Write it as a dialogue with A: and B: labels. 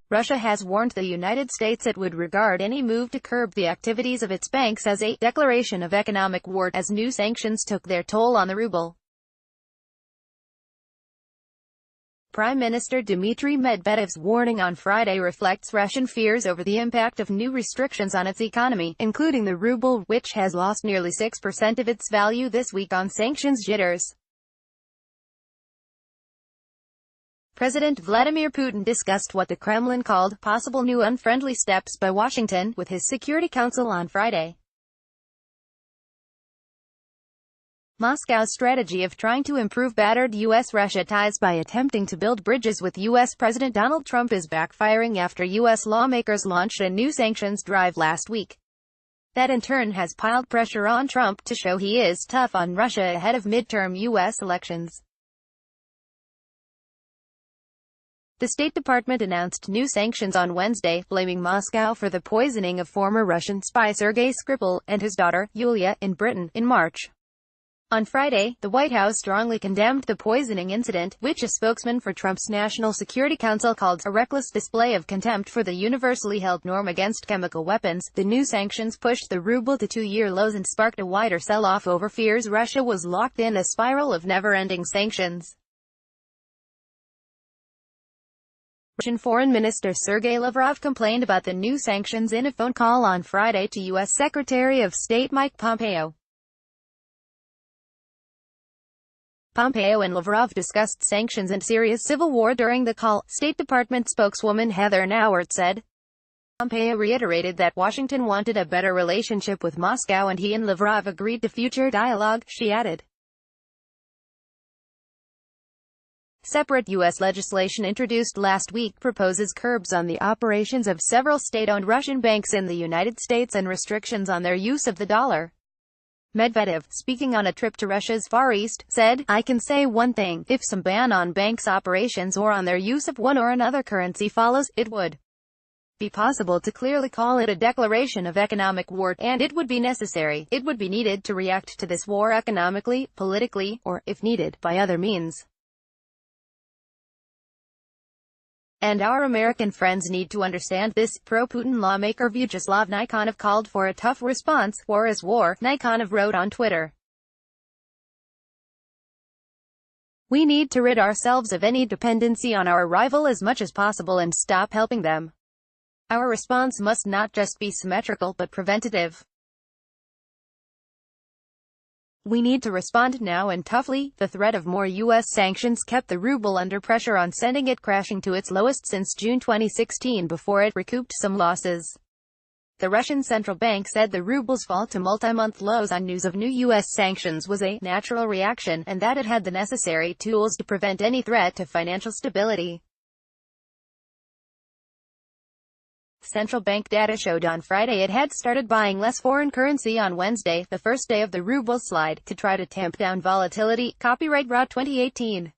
A: Russia has warned the United States it would regard any move to curb the activities of its banks as a declaration of economic war, as new sanctions took their toll on the ruble. Prime Minister Dmitry Medvedev's warning on Friday reflects Russian fears over the impact of new restrictions on its economy, including the ruble, which has lost nearly 6% of its value this week on sanctions jitters. President Vladimir Putin discussed what the Kremlin called possible new unfriendly steps by Washington with his Security Council on Friday. Moscow's strategy of trying to improve battered U.S.-Russia ties by attempting to build bridges with U.S. President Donald Trump is backfiring after U.S. lawmakers launched a new sanctions drive last week. That in turn has piled pressure on Trump to show he is tough on Russia ahead of midterm U.S. elections. The State Department announced new sanctions on Wednesday, blaming Moscow for the poisoning of former Russian spy Sergei Skripal and his daughter, Yulia, in Britain, in March. On Friday, the White House strongly condemned the poisoning incident, which a spokesman for Trump's National Security Council called a reckless display of contempt for the universally held norm against chemical weapons. The new sanctions pushed the ruble to two-year lows and sparked a wider sell-off over fears Russia was locked in a spiral of never-ending sanctions. Russian Foreign Minister Sergei Lavrov complained about the new sanctions in a phone call on Friday to U.S. Secretary of State Mike Pompeo. Pompeo and Lavrov discussed sanctions and Syria's civil war during the call, State Department spokeswoman Heather Nauert said. Pompeo reiterated that Washington wanted a better relationship with Moscow and he and Lavrov agreed to future dialogue, she added. Separate U.S. legislation introduced last week proposes curbs on the operations of several state-owned Russian banks in the United States and restrictions on their use of the dollar. Medvedev, speaking on a trip to Russia's Far East, said, "I can say one thing, if some ban on banks' operations or on their use of one or another currency follows, it would be possible to clearly call it a declaration of economic war, and it would be necessary, it would be needed to react to this war economically, politically, or, if needed, by other means. And our American friends need to understand this." Pro-Putin lawmaker Vyacheslav Nikonov called for a tough response. War is war, Nikonov wrote on Twitter. We need to rid ourselves of any dependency on our rival as much as possible and stop helping them. Our response must not just be symmetrical but preventative. We need to respond now and toughly. The threat of more U.S. sanctions kept the ruble under pressure on sending it crashing to its lowest since June 2016 before it recouped some losses. The Russian central bank said the ruble's fall to multi-month lows on news of new U.S. sanctions was a natural reaction, and that it had the necessary tools to prevent any threat to financial stability. Central bank data showed on Friday it had started buying less foreign currency on Wednesday, the first day of the ruble's slide, to try to tamp down volatility. Copyright RA 2018.